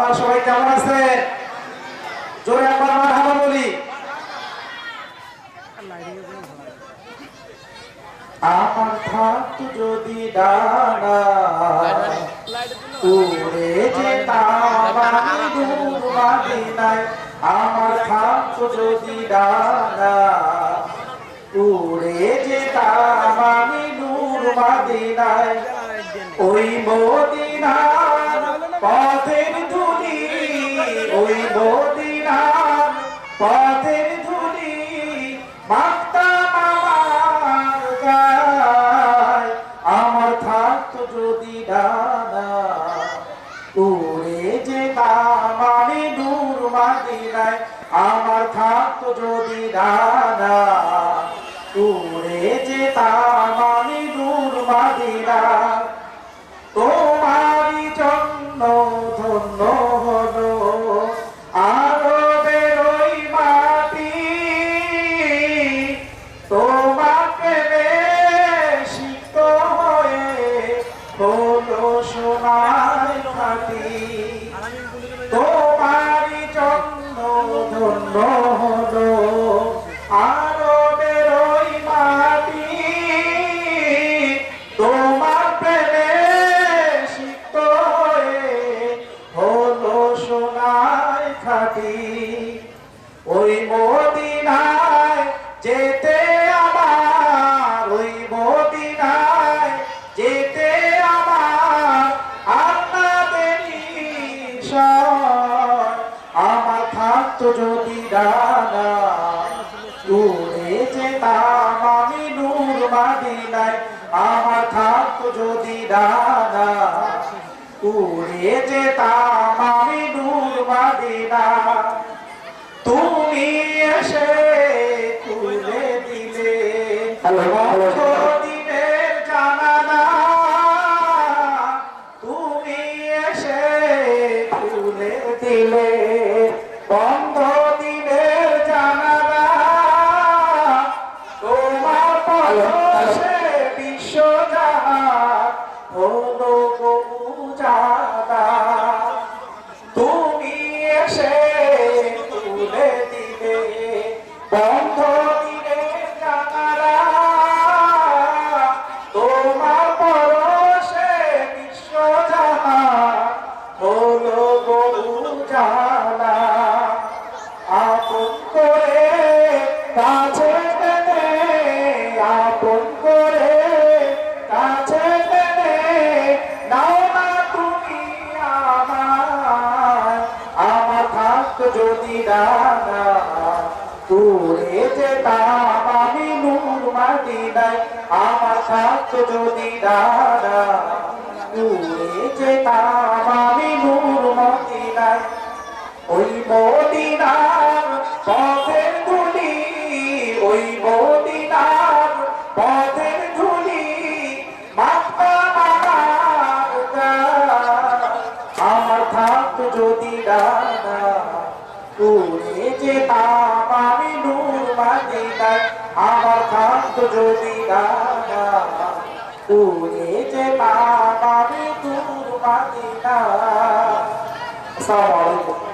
আপনারা সবাই কেমন আছেন? জোরে একবার মারহাবা বলি। আমার থাকতো যদি ডানা, উড়ে যেতাম আমি দূর মদিনায়। আমার থাকতো যদি ডানা, উড়ে যেতাম আমি দূর মদিনায়। ওই মদিনার পথের ধুলি, ওই মদিনার পথের ধুলি মাখতাম আমার গায়। আমার থাকতো যদি ডানা, উড়ে যেতাম আমি দূর মদিনায়। আমার থাকতো যদি ডানা, উড়ে যেতাম আমি দূর মদিনায়। তোমারই জন্য ধন্য হলো আরবের ওই মাটি, তোমাকে সিক্ত হয়ে হলো সোনার ঘাটি। তোমারই জন্য ধন্য হলো আরবের ওই মাটি, তোমার প্রেমে সিক্ত হয়ে হলো সোনার ঘাটি। ওই মদিনায় যেতে আমার, ওই মদিনায় যেতে আমার আপনাদের ঈশ্বর। আমার থাকতো যদি ডানা, উড়ে যেতাম আমি নূর মদিনায়। আমার থাকতো যদি ডানা, উড়ে যেতাম আমি নূর মদিনায়। তুমি এসে খুলে দিলে দিনের জানালা, তুমি এসে খুলে দিলে বন্ধ দিনের জানালা। তোমার পরশে বিশ্বজাহান হলো গো উজালা। তুমি এসে খুলে দিলে বন্ধ দিনের জানালা। তোমার পরশে বিশ্বজাহান হলো গো উজালা। আপন করে কাছে টেনে, আপন করে কাছে টেনে নাও না তুমি আমায়। আমার থাকতো যদি ডানা, উড়ে যেতাম আমি নূর মদিনায়। আমার থাকতো যদি ডানা, উড়ে যেতাম আমি নূর মদিনায়। ওই মদিনার পথের ধুলি, ওই মদিনার পথের ধুলি মাখতাম আমার গায়। আমার থাকতো যদি ডানা, উড়ে যেতাম আমি নূর মদিনায়। আমার থাকতো যদি ডানা, উড়ে যেতাম আমি নূর মদিনায়। আসসালামু আলাইকুম।